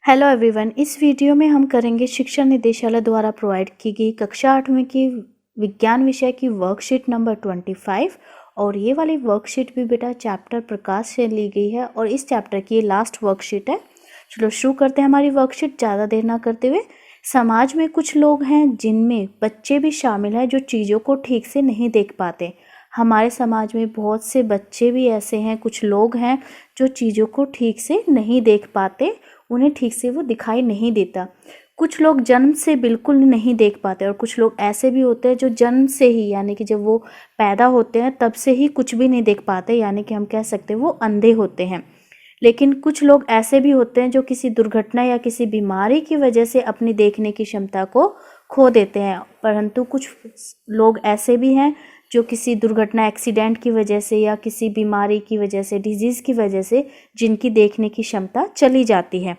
Hello everyone, इस video में हम करेंगे शिक्षा निदेशालय द्वारा प्रोवाइड की गई कक्षा 8वीं की विज्ञान विषय की वर्कशीट नंबर 25। और ये वाली वर्कशीट भी बेटा चैप्टर प्रकाश से ली गई है और इस चैप्टर की ये लास्ट वर्कशीट है। चलो शुरू करते हैं हमारी वर्कशीट ज़्यादा देर ना करते हुए। समाज में कुछ लोग हैं जिनमें बच्चे भी शामिल हैं जो चीज़ों को ठीक से नहीं देख पाते। हमारे समाज में बहुत से बच्चे भी ऐसे हैं, कुछ लोग हैं जो चीज़ों को ठीक से नहीं देख पाते, उन्हें ठीक से वो दिखाई नहीं देता। कुछ लोग जन्म से बिल्कुल नहीं देख पाते और कुछ लोग ऐसे भी होते हैं जो जन्म से ही यानी कि जब वो पैदा होते हैं तब से ही कुछ भी नहीं देख पाते, यानी कि हम कह सकते हैं वो अंधे होते हैं। लेकिन कुछ लोग ऐसे भी होते हैं जो किसी दुर्घटना या किसी बीमारी की वजह से अपनी देखने की क्षमता को खो देते हैं, परंतु कुछ लोग ऐसे भी हैं जो किसी दुर्घटना एक्सीडेंट की वजह से या किसी बीमारी की वजह से, डिजीज़ की वजह से जिनकी देखने की क्षमता चली जाती है।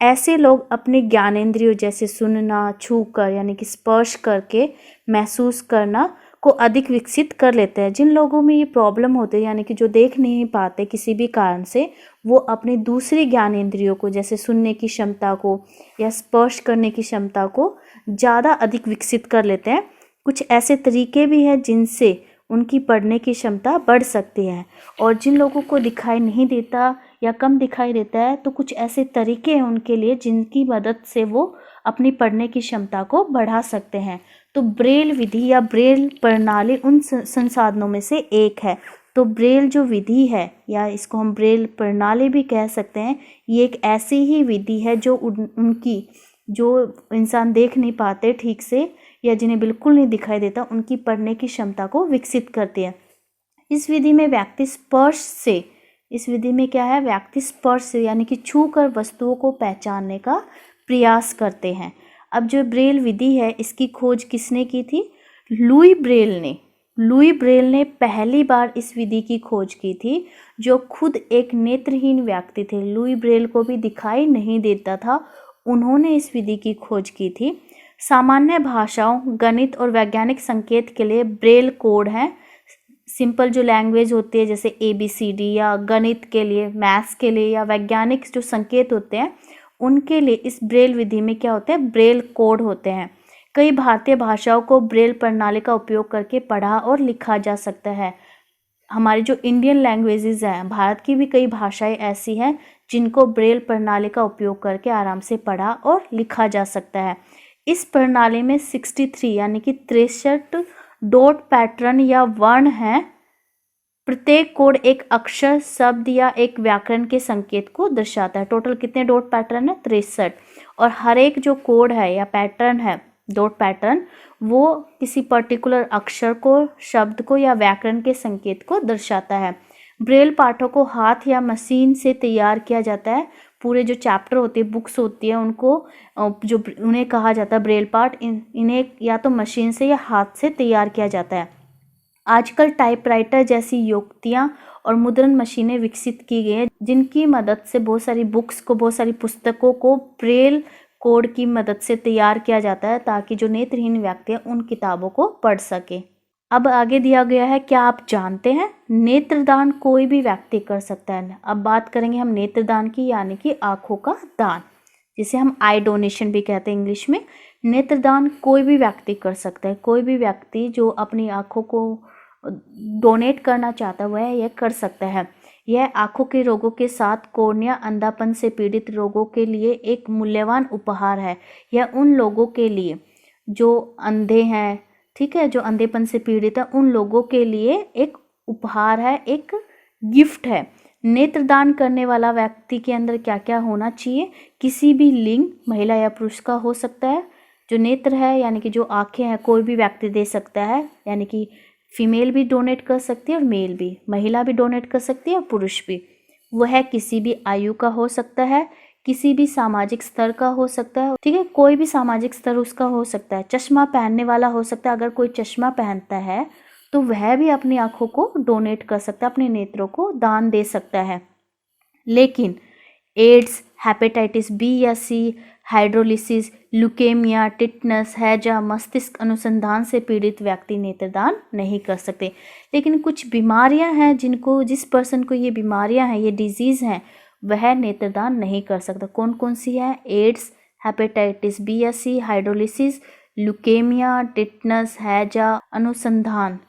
ऐसे लोग अपने ज्ञानेंद्रियों जैसे सुनना, छूकर यानी कि स्पर्श करके महसूस करना को अधिक विकसित कर लेते हैं। जिन लोगों में ये प्रॉब्लम होती है यानी कि जो देख नहीं पाते किसी भी कारण से, वो अपनी दूसरी ज्ञानेंद्रियों को जैसे सुनने की क्षमता को या स्पर्श करने की क्षमता को ज़्यादा अधिक विकसित कर लेते हैं। कुछ ऐसे तरीके भी हैं जिनसे उनकी पढ़ने की क्षमता बढ़ सकती है। और जिन लोगों को दिखाई नहीं देता या कम दिखाई देता है तो कुछ ऐसे तरीके हैं उनके लिए जिनकी मदद से वो अपनी पढ़ने की क्षमता को बढ़ा सकते हैं। तो ब्रेल विधि या ब्रेल प्रणाली उन संसाधनों में से एक है। तो ब्रेल जो विधि है या इसको हम ब्रेल प्रणाली भी कह सकते हैं, ये एक ऐसी ही विधि है जो उनकी जो इंसान देख नहीं पाते ठीक से या जिन्हें बिल्कुल नहीं दिखाई देता, उनकी पढ़ने की क्षमता को विकसित करती है। इस विधि में व्यक्ति स्पर्श से, इस विधि में क्या है, व्यक्ति स्पर्श से यानी कि छू कर वस्तुओं को पहचानने का प्रयास करते हैं। अब जो ब्रेल विधि है इसकी खोज किसने की थी? लुई ब्रेल ने पहली बार इस विधि की खोज की थी, जो खुद एक नेत्रहीन व्यक्ति थे। लुई ब्रेल को भी दिखाई नहीं देता था, उन्होंने इस विधि की खोज की थी। सामान्य भाषाओं, गणित और वैज्ञानिक संकेत के लिए ब्रेल कोड है। सिंपल जो लैंग्वेज होती है जैसे ABCD, या गणित के लिए, मैथ्स के लिए, या वैज्ञानिक जो संकेत होते हैं उनके लिए इस ब्रेल विधि में क्या होते हैं, ब्रेल कोड होते हैं। कई भारतीय भाषाओं को ब्रेल प्रणाली का उपयोग करके पढ़ा और लिखा जा सकता है। हमारी जो इंडियन लैंग्वेजेस हैं, भारत की भी कई भाषाएं ऐसी हैं जिनको ब्रेल प्रणाली का उपयोग करके आराम से पढ़ा और लिखा जा सकता है। इस प्रणाली में 63 यानी कि 63 डॉट पैटर्न या वर्ण हैं। प्रत्येक कोड एक अक्षर, शब्द या एक व्याकरण के संकेत को दर्शाता है। टोटल कितने डॉट पैटर्न है? 63। और हर एक जो कोड है या पैटर्न है, डॉट पैटर्न, वो किसी पर्टिकुलर अक्षर को, शब्द को या व्याकरण के संकेत को दर्शाता है। ब्रेल पाठों को हाथ या मशीन से तैयार किया जाता है। पूरे जो चैप्टर होती है, बुक्स होती है, उनको जो उन्हें कहा जाता है ब्रेल पाठ, इन्हें या तो मशीन से या हाथ से तैयार किया जाता है। आजकल टाइपराइटर जैसी युक्तियाँ और मुद्रण मशीनें विकसित की गई हैं जिनकी मदद से बहुत सारी बुक्स को, बहुत सारी पुस्तकों को ब्रेल कोड की मदद से तैयार किया जाता है ताकि जो नेत्रहीन व्यक्ति है उन किताबों को पढ़ सके। अब आगे दिया गया है, क्या आप जानते हैं नेत्रदान कोई भी व्यक्ति कर सकता है? अब बात करेंगे हम नेत्रदान की, यानी कि आंखों का दान, जिसे हम आई डोनेशन भी कहते हैं इंग्लिश में। नेत्रदान कोई भी व्यक्ति कर सकता है। कोई भी व्यक्ति जो अपनी आंखों को डोनेट करना चाहता है वह यह कर सकता है। यह आंखों के रोगों के साथ कॉर्निया अंधापन से पीड़ित लोगों के लिए एक मूल्यवान उपहार है। यह उन लोगों के लिए जो अंधे हैं, ठीक है, जो अंधेपन से पीड़ित है, उन लोगों के लिए एक उपहार है, एक गिफ्ट है। नेत्रदान करने वाला व्यक्ति के अंदर क्या क्या होना चाहिए? किसी भी लिंग, महिला या पुरुष का हो सकता है। जो नेत्र है यानी कि जो आंखें हैं, कोई भी व्यक्ति दे सकता है, यानी कि फीमेल भी डोनेट कर सकती है और मेल भी, महिला भी डोनेट कर सकती है और पुरुष भी। वह किसी भी आयु का हो सकता है, किसी भी सामाजिक स्तर का हो सकता है, ठीक है, कोई भी सामाजिक स्तर उसका हो सकता है। चश्मा पहनने वाला हो सकता है, अगर कोई चश्मा पहनता है तो वह भी अपनी आंखों को डोनेट कर सकता है, अपने नेत्रों को दान दे सकता है। लेकिन एड्स, हेपेटाइटिस बी या सी, हाइड्रोलिसिस, ल्यूकेमिया, टिटनस, हैजा, मस्तिष्क अनुसंधान से पीड़ित व्यक्ति नेत्रदान नहीं कर सकते। लेकिन कुछ बीमारियां हैं जिस पर्सन को ये बीमारियां हैं, ये डिजीज़ हैं, वह नेत्रदान नहीं कर सकता। कौन कौन सी है? एड्स, हेपेटाइटिस बी या सी, हाइड्रोलिसिस, ल्यूकेमिया, टिटनस, हैजा, अनुसंधान।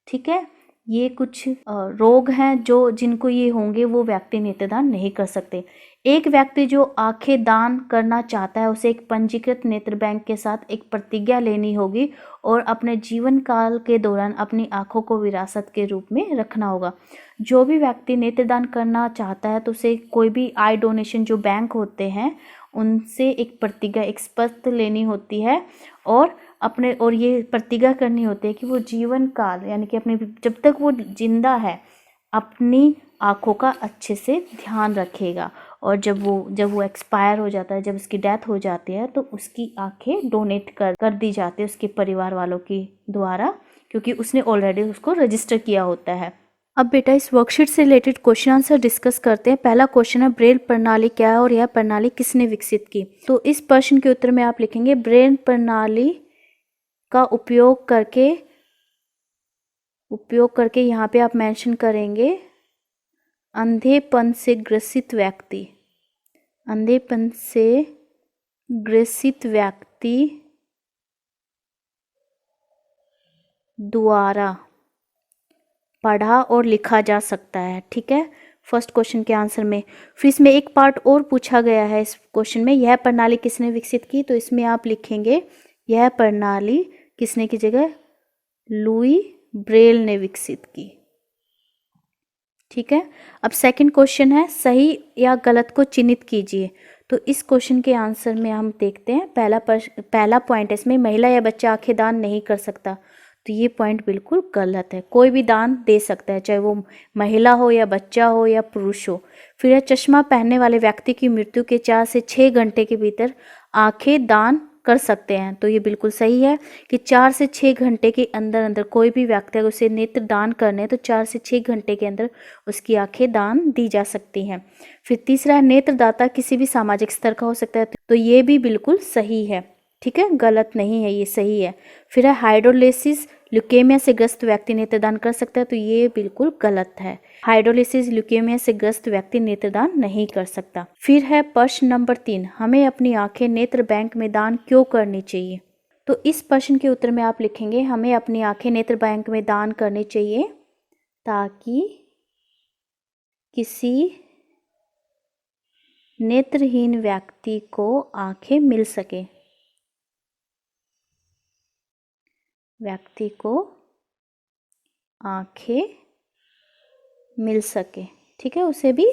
ठीक है, ये कुछ रोग हैं जो जिनको ये होंगे वो व्यक्ति नेत्रदान नहीं कर सकते। एक व्यक्ति जो आंखें दान करना चाहता है उसे एक पंजीकृत नेत्र बैंक के साथ एक प्रतिज्ञा लेनी होगी और अपने जीवन काल के दौरान अपनी आंखों को विरासत के रूप में रखना होगा। जो भी व्यक्ति नेत्रदान करना चाहता है तो उसे कोई भी आई डोनेशन जो बैंक होते हैं उनसे एक प्रतिज्ञा, एक शपथ लेनी होती है और ये प्रतिज्ञा करनी होती है कि वो जीवन काल यानी कि अपने जब तक वो जिंदा है अपनी आँखों का अच्छे से ध्यान रखेगा और जब वो एक्सपायर हो जाता है, जब उसकी डेथ हो जाती है तो उसकी आंखें डोनेट कर दी जाती है उसके परिवार वालों की द्वारा, क्योंकि उसने ऑलरेडी उसको रजिस्टर किया होता है। अब बेटा इस वर्कशीट से रिलेटेड क्वेश्चन आंसर डिस्कस करते हैं। पहला क्वेश्चन है ब्रेल प्रणाली क्या है और यह प्रणाली किसने विकसित की? तो इस प्रश्न के उत्तर में आप लिखेंगे ब्रेल प्रणाली का उपयोग करके यहाँ पे आप मेंशन करेंगे अंधेपन से ग्रसित व्यक्ति द्वारा पढ़ा और लिखा जा सकता है। ठीक है, फर्स्ट क्वेश्चन के आंसर में। फिर इसमें एक पार्ट और पूछा गया है इस क्वेश्चन में, यह प्रणाली किसने विकसित की? तो इसमें आप लिखेंगे यह प्रणाली किसने की जगह लुई ब्रेल ने विकसित की। ठीक है, अब सेकंड क्वेश्चन है सही या गलत को चिन्हित कीजिए। तो इस क्वेश्चन के आंसर में हम देखते हैं पहला पॉइंट है इसमें महिला या बच्चा आंखें दान नहीं कर सकता। तो ये पॉइंट बिल्कुल गलत है, कोई भी दान दे सकता है, चाहे वो महिला हो या बच्चा हो या पुरुष हो। फिर है चश्मा पहनने वाले व्यक्ति की मृत्यु के 4 से 6 घंटे के भीतर आंखें दान कर सकते हैं। तो ये बिल्कुल सही है कि 4 से 6 घंटे के अंदर कोई भी व्यक्ति अगर उसे नेत्र दान करने हैं तो 4 से 6 घंटे के अंदर उसकी आंखें दान दी जा सकती हैं। फिर तीसरा है नेत्रदाता किसी भी सामाजिक स्तर का हो सकता है। तो ये भी बिल्कुल सही है। ठीक है, गलत नहीं है, ये सही है। फिर है हाइड्रोलिसिस ल्यूकेमिया से ग्रस्त व्यक्ति नेत्रदान कर सकता है। तो ये बिल्कुल गलत है, हाइड्रोलिसिस ल्यूकेमिया से ग्रस्त व्यक्ति नेत्रदान नहीं कर सकता। फिर है प्रश्न नंबर 3, हमें अपनी आंखें नेत्र बैंक में दान क्यों करनी चाहिए? तो इस प्रश्न के उत्तर में आप लिखेंगे हमें अपनी आंखें नेत्र बैंक में दान करनी चाहिए ताकि किसी नेत्रहीन व्यक्ति को आंखें मिल सके, ठीक है, उसे भी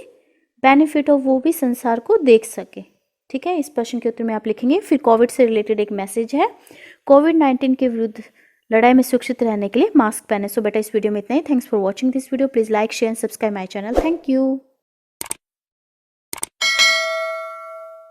बेनिफिट हो, वो भी संसार को देख सके। ठीक है, इस प्रश्न के उत्तर में आप लिखेंगे। फिर कोविड से रिलेटेड एक मैसेज है, कोविड-19 के विरुद्ध लड़ाई में सुरक्षित रहने के लिए मास्क पहने। सो बेटा इस वीडियो में इतना ही। Thanks for watching this video. Please like share and subscribe my channel. Thank you.